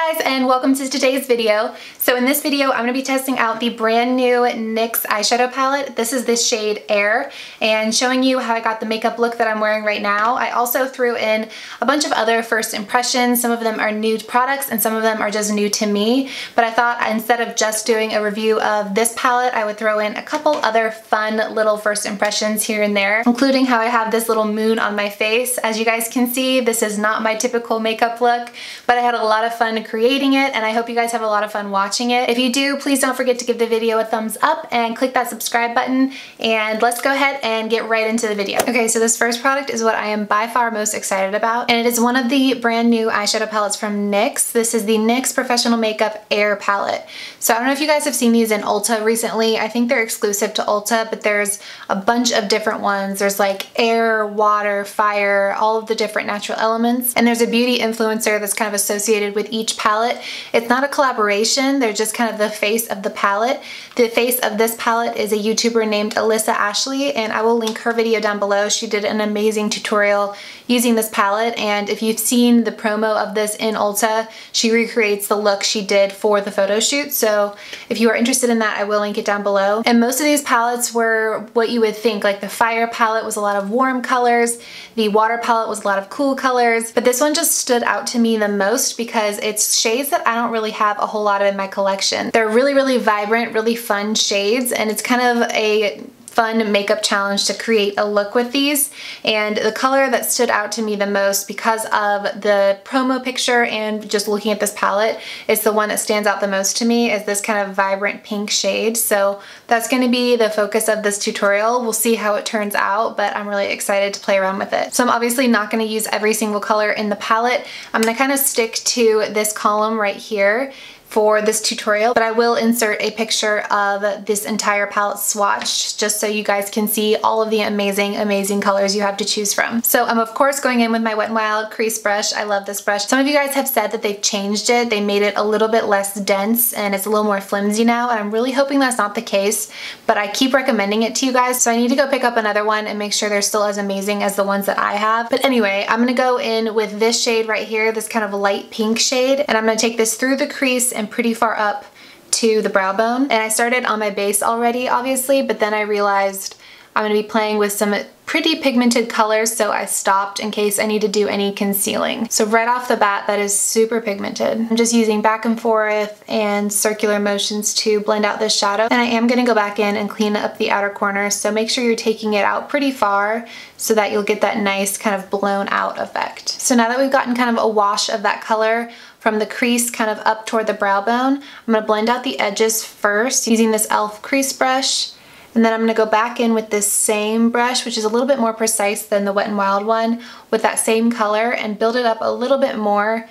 guys, and welcome to today's video. So in this video, I'm going to be testing out the brand new NYX eyeshadow palette. This is the shade Air, and showing you how I got the makeup look that I'm wearing right now. I also threw in a bunch of other first impressions. Some of them are new products and some of them are just new to me. But I thought instead of just doing a review of this palette, I would throw in a couple other fun little first impressions here and there, including how I have this little moon on my face. As you guys can see, this is not my typical makeup look, but I had a lot of fun creating it, and I hope you guys have a lot of fun watching it. If you do, please don't forget to give the video a thumbs up and click that subscribe button, and let's go ahead and get right into the video. Okay, so this first product is what I am by far most excited about, and it is one of the brand new eyeshadow palettes from NYX. This is the NYX Professional Makeup Air palette. So I don't know if you guys have seen these in Ulta recently. I think they're exclusive to Ulta, but there's a bunch of different ones. There's like air, water, fire, all of the different natural elements, and there's a beauty influencer that's kind of associated with each palette. It's not a collaboration, they're just kind of the face of the palette. The face of this palette is a YouTuber named Alyssa Ashley, and I will link her video down below. She did an amazing tutorial using this palette, and if you've seen the promo of this in Ulta, she recreates the look she did for the photo shoot. So if you are interested in that, I will link it down below. And most of these palettes were what you would think, like the fire palette was a lot of warm colors, the water palette was a lot of cool colors, but this one just stood out to me the most because it's shades that I don't really have a whole lot of in my collection. They're really vibrant, really fun shades, and it's kind of a fun makeup challenge to create a look with these. And the color that stood out to me the most because of the promo picture and just looking at this palette is the one that stands out the most to me, is this kind of vibrant pink shade. So that's going to be the focus of this tutorial. We'll see how it turns out, but I'm really excited to play around with it. So I'm obviously not going to use every single color in the palette. I'm going to kind of stick to this column right here for this tutorial, but I will insert a picture of this entire palette swatch just so you guys can see all of the amazing colors you have to choose from. So I'm of course going in with my Wet n Wild crease brush. I love this brush. Some of you guys have said that they've changed it. They made it a little bit less dense and it's a little more flimsy now, and I'm really hoping that's not the case, but I keep recommending it to you guys, so I need to go pick up another one and make sure they're still as amazing as the ones that I have. But anyway, I'm gonna go in with this shade right here, this kind of light pink shade, and I'm gonna take this through the crease and pretty far up to the brow bone. And I started on my base already, obviously, but then I realized I'm going to be playing with some pretty pigmented colors, so I stopped in case I need to do any concealing. So right off the bat, that is super pigmented. I'm just using back and forth and circular motions to blend out this shadow. And I am going to go back in and clean up the outer corners, so make sure you're taking it out pretty far so that you'll get that nice kind of blown out effect. So now that we've gotten kind of a wash of that color from the crease kind of up toward the brow bone, I'm going to blend out the edges first using this e.l.f. crease brush. And then I'm going to go back in with this same brush, which is a little bit more precise than the Wet n Wild one, with that same color, and build it up a little bit more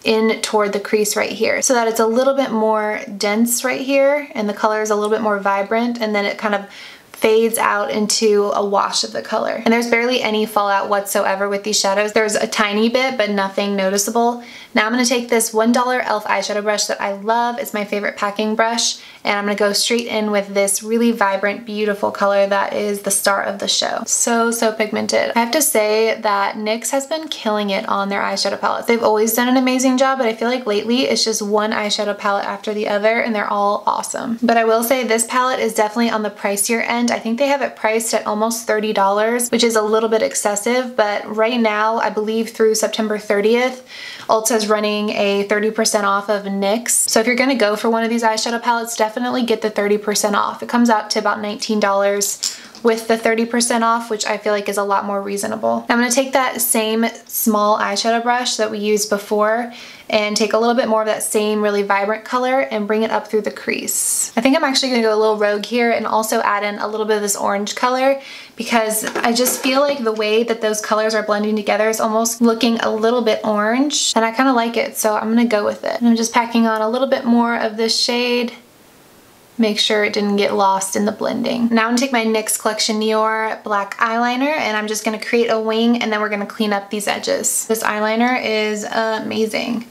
in toward the crease right here so that it's a little bit more dense right here and the color is a little bit more vibrant, and then it kind of fades out into a wash of the color. And there's barely any fallout whatsoever with these shadows. There's a tiny bit, but nothing noticeable. Now I'm going to take this $1 e.l.f. eyeshadow brush that I love. It's my favorite packing brush, and I'm going to go straight in with this really vibrant, beautiful color that is the star of the show. So pigmented. I have to say that NYX has been killing it on their eyeshadow palettes. They've always done an amazing job, but I feel like lately it's just one eyeshadow palette after the other, and they're all awesome. But I will say this palette is definitely on the pricier end. I think they have it priced at almost $30, which is a little bit excessive, but right now, I believe through September 30th, Ulta's running a 30% off of NYX. So if you're gonna go for one of these eyeshadow palettes, definitely get the 30% off. It comes out to about $19 with the 30% off, which I feel like is a lot more reasonable. I'm gonna take that same small eyeshadow brush that we used before and take a little bit more of that same really vibrant color and bring it up through the crease. I think I'm actually gonna go a little rogue here and also add in a little bit of this orange color, because I just feel like the way that those colors are blending together is almost looking a little bit orange, and I kind of like it, so I'm gonna go with it. And I'm just packing on a little bit more of this shade. Make sure it didn't get lost in the blending. Now I'm gonna take my NYX Collection Nior black eyeliner, and I'm just gonna create a wing, and then we're gonna clean up these edges. This eyeliner is amazing.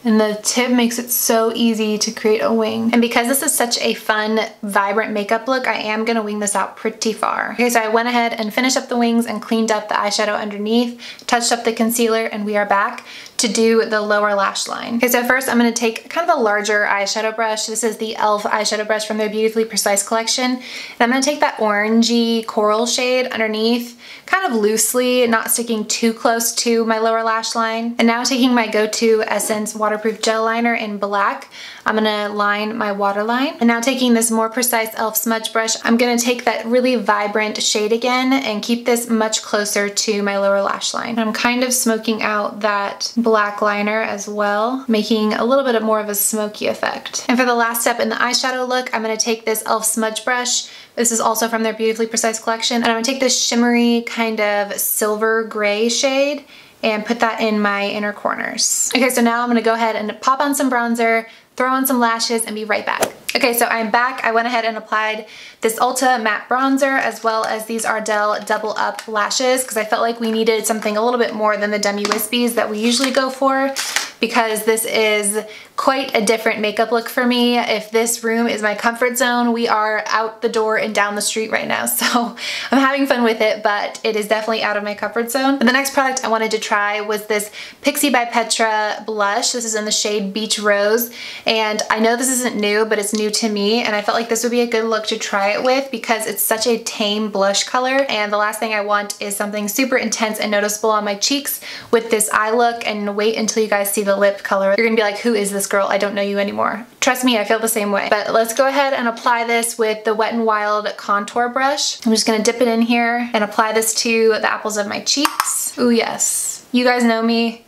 And the tip makes it so easy to create a wing. And because this is such a fun, vibrant makeup look, I am gonna wing this out pretty far. Okay, so I went ahead and finished up the wings and cleaned up the eyeshadow underneath, touched up the concealer, and we are back to do the lower lash line. Okay, so first I'm gonna take kind of a larger eyeshadow brush. This is the e.l.f. eyeshadow brush from their Beautifully Precise collection. And I'm gonna take that orangey coral shade underneath, kind of loosely, not sticking too close to my lower lash line. And now taking my go-to Essence waterproof gel liner in black, I'm gonna line my waterline. And now taking this more precise e.l.f. smudge brush, I'm gonna take that really vibrant shade again and keep this much closer to my lower lash line. I'm kind of smoking out that black liner as well, making a little bit more of a smoky effect. And for the last step in the eyeshadow look, I'm gonna take this e.l.f. smudge brush. This is also from their Beautifully Precise collection. And I'm gonna take this shimmery kind of silver gray shade and put that in my inner corners. Okay, so now I'm gonna go ahead and pop on some bronzer, throw on some lashes, and be right back. Okay, so I'm back. I went ahead and applied this Ulta matte bronzer as well as these Ardell double up lashes because I felt like we needed something a little bit more than the demi wispies that we usually go for, because this is quite a different makeup look for me. If this room is my comfort zone, we are out the door and down the street right now. So I'm having fun with it, but it is definitely out of my comfort zone. And the next product I wanted to try was this Pixi by Petra blush. This is in the shade Beach Rose. And I know this isn't new, but it's new to me. And I felt like this would be a good look to try it with because it's such a tame blush color. And the last thing I want is something super intense and noticeable on my cheeks with this eye look. And wait until you guys see the lip color. You're gonna be like, who is this girl? I don't know you anymore. Trust me, I feel the same way. But let's go ahead and apply this with the Wet n Wild contour brush. I'm just gonna dip it in here and apply this to the apples of my cheeks. Ooh, yes. You guys know me.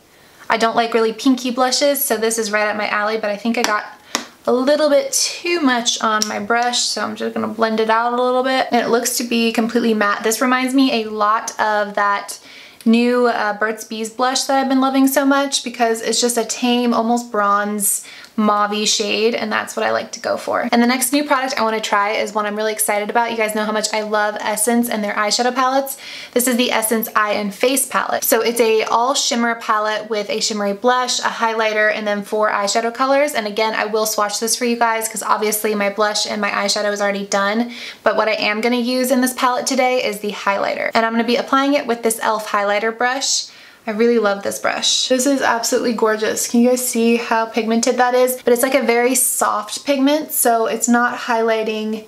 I don't like really pinky blushes, so this is right up my alley, but I think I got a little bit too much on my brush, so I'm just gonna blend it out a little bit. And it looks to be completely matte. This reminds me a lot of that new Burt's Bees blush that I've been loving so much because it's just a tame, almost bronze, mauve-y shade, and that's what I like to go for. And the next new product I want to try is one I'm really excited about. You guys know how much I love Essence and their eyeshadow palettes. This is the Essence Eye and Face palette. So it's a all shimmer palette with a shimmery blush, a highlighter, and then 4 eyeshadow colors. And again, I will swatch this for you guys because obviously my blush and my eyeshadow is already done. But what I am going to use in this palette today is the highlighter. And I'm going to be applying it with this e.l.f. highlighter brush. I really love this brush. This is absolutely gorgeous. Can you guys see how pigmented that is? But it's like a very soft pigment, so it's not highlighting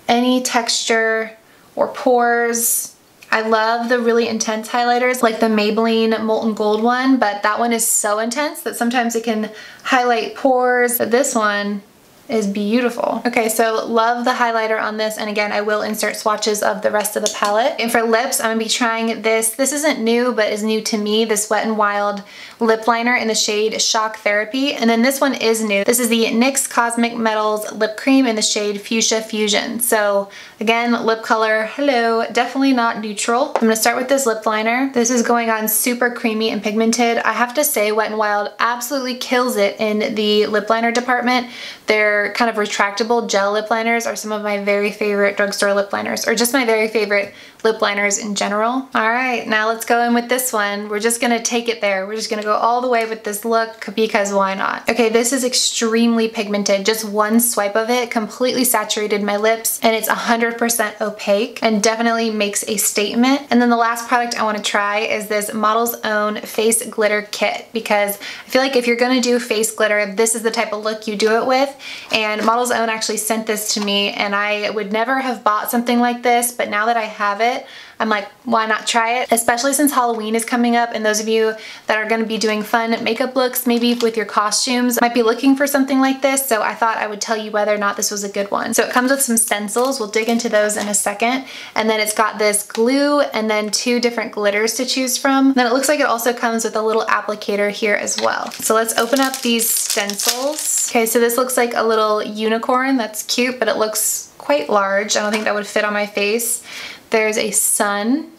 any texture or pores. I love the really intense highlighters like the Maybelline Molten Gold one, but that one is so intense that sometimes it can highlight pores. But this one is beautiful. Okay, so love the highlighter on this, and again, I will insert swatches of the rest of the palette. And for lips, I'm gonna be trying this. This isn't new, but is new to me, this Wet n Wild lip liner in the shade Shock Therapy. And then this one is new. This is the NYX Cosmic Metals lip cream in the shade Fuchsia Fusion. So again, lip color, hello, definitely not neutral. I'm gonna start with this lip liner. This is going on super creamy and pigmented. I have to say Wet n Wild absolutely kills it in the lip liner department. Their kind of retractable gel lip liners are some of my very favorite drugstore lip liners, or just my very favorite lip liners in general. All right, now let's go in with this one. We're just gonna take it there. We're just gonna go all the way with this look because why not? Okay, this is extremely pigmented. Just one swipe of it completely saturated my lips, and it's 100% opaque and definitely makes a statement. And then the last product I wanna try is this Model's Own Face Glitter Kit, because I feel like if you're gonna do face glitter, this is the type of look you do it with. And Model's Own actually sent this to me, and I would never have bought something like this, but now that I have it, I'm like, why not try it? Especially since Halloween is coming up, and those of you that are going to be doing fun makeup looks, maybe with your costumes, might be looking for something like this, so I thought I would tell you whether or not this was a good one. So it comes with some stencils. We'll dig into those in a second. And then it's got this glue and then 2 different glitters to choose from. Then it looks like it also comes with a little applicator here as well. So let's open up these stencils. Okay, so this looks like a little unicorn. That's cute, but it looks quite large. I don't think that would fit on my face. There's a sun,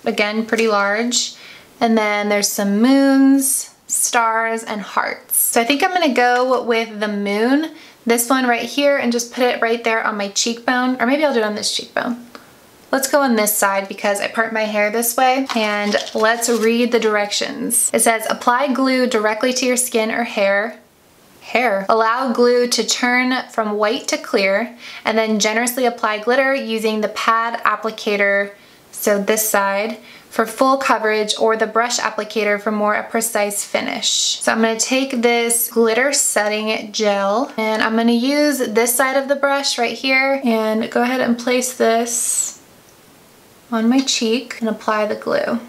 again, pretty large. And then there's some moons, stars, and hearts. So I think I'm gonna go with the moon, this one right here, and just put it right there on my cheekbone, or maybe I'll do it on this cheekbone. Let's go on this side because I part my hair this way, and let's read the directions. It says apply glue directly to your skin or hair. Allow glue to turn from white to clear, and then generously apply glitter using the pad applicator, so this side, for full coverage, or the brush applicator for more a precise finish. So I'm going to take this glitter setting gel, and I'm going to use this side of the brush right here and go ahead and place this on my cheek and apply the glue.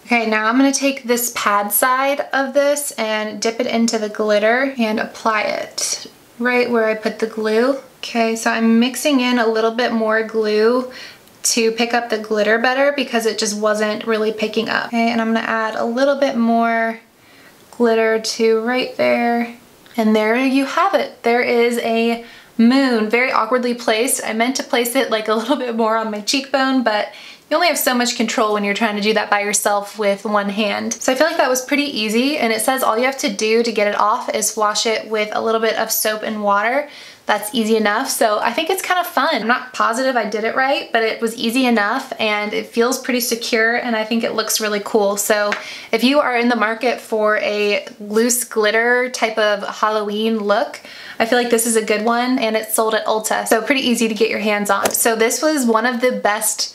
Okay, now I'm going to take this pad side of this and dip it into the glitter and apply it right where I put the glue. Okay, so I'm mixing in a little bit more glue to pick up the glitter better because it just wasn't really picking up. Okay, and I'm going to add a little bit more glitter to right there. And there you have it. There is a moon, very awkwardly placed. I meant to place it like a little bit more on my cheekbone, but you only have so much control when you're trying to do that by yourself with one hand. So I feel like that was pretty easy, and it says all you have to do to get it off is wash it with a little bit of soap and water. That's easy enough, so I think it's kind of fun. I'm not positive I did it right, but it was easy enough and it feels pretty secure, and I think it looks really cool. So if you are in the market for a loose glitter type of Halloween look, I feel like this is a good one, and it's sold at Ulta, so pretty easy to get your hands on. So this was one of the best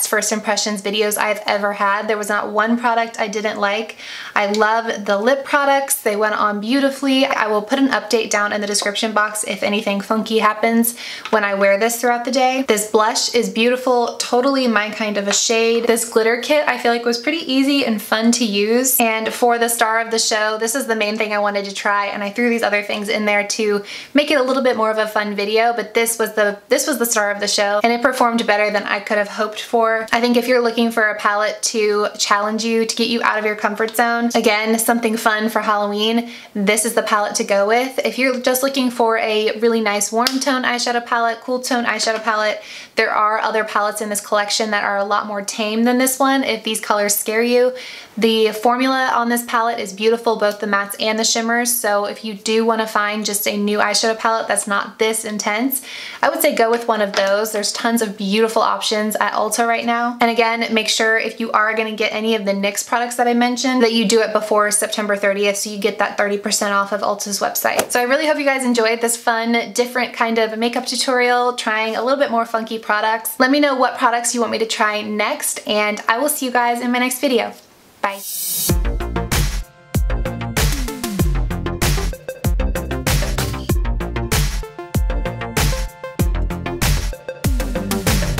first impressions videos I've ever had. There was not one product I didn't like. I love the lip products. They went on beautifully. I will put an update down in the description box if anything funky happens when I wear this throughout the day. This blush is beautiful, totally my kind of a shade. This glitter kit I feel like was pretty easy and fun to use. And for the star of the show, this is the main thing I wanted to try, and I threw these other things in there to make it a little bit more of a fun video, but this was the star of the show, and it performed better than I could have hoped for. I think if you're looking for a palette to challenge you, to get you out of your comfort zone, again, something fun for Halloween, this is the palette to go with. If you're just looking for a really nice warm tone eyeshadow palette, cool tone eyeshadow palette, there are other palettes in this collection that are a lot more tame than this one if these colors scare you. The formula on this palette is beautiful, both the mattes and the shimmers, so if you do want to find just a new eyeshadow palette that's not this intense, I would say go with one of those. There's tons of beautiful options at Ulta right now. And again, make sure if you are going to get any of the NYX products that I mentioned, that you do it before September 30th so you get that 30% off of Ulta's website. So I really hope you guys enjoyed this fun, different kind of makeup tutorial, trying a little bit more funky products. Let me know what products you want me to try next, and I will see you guys in my next video. Bye.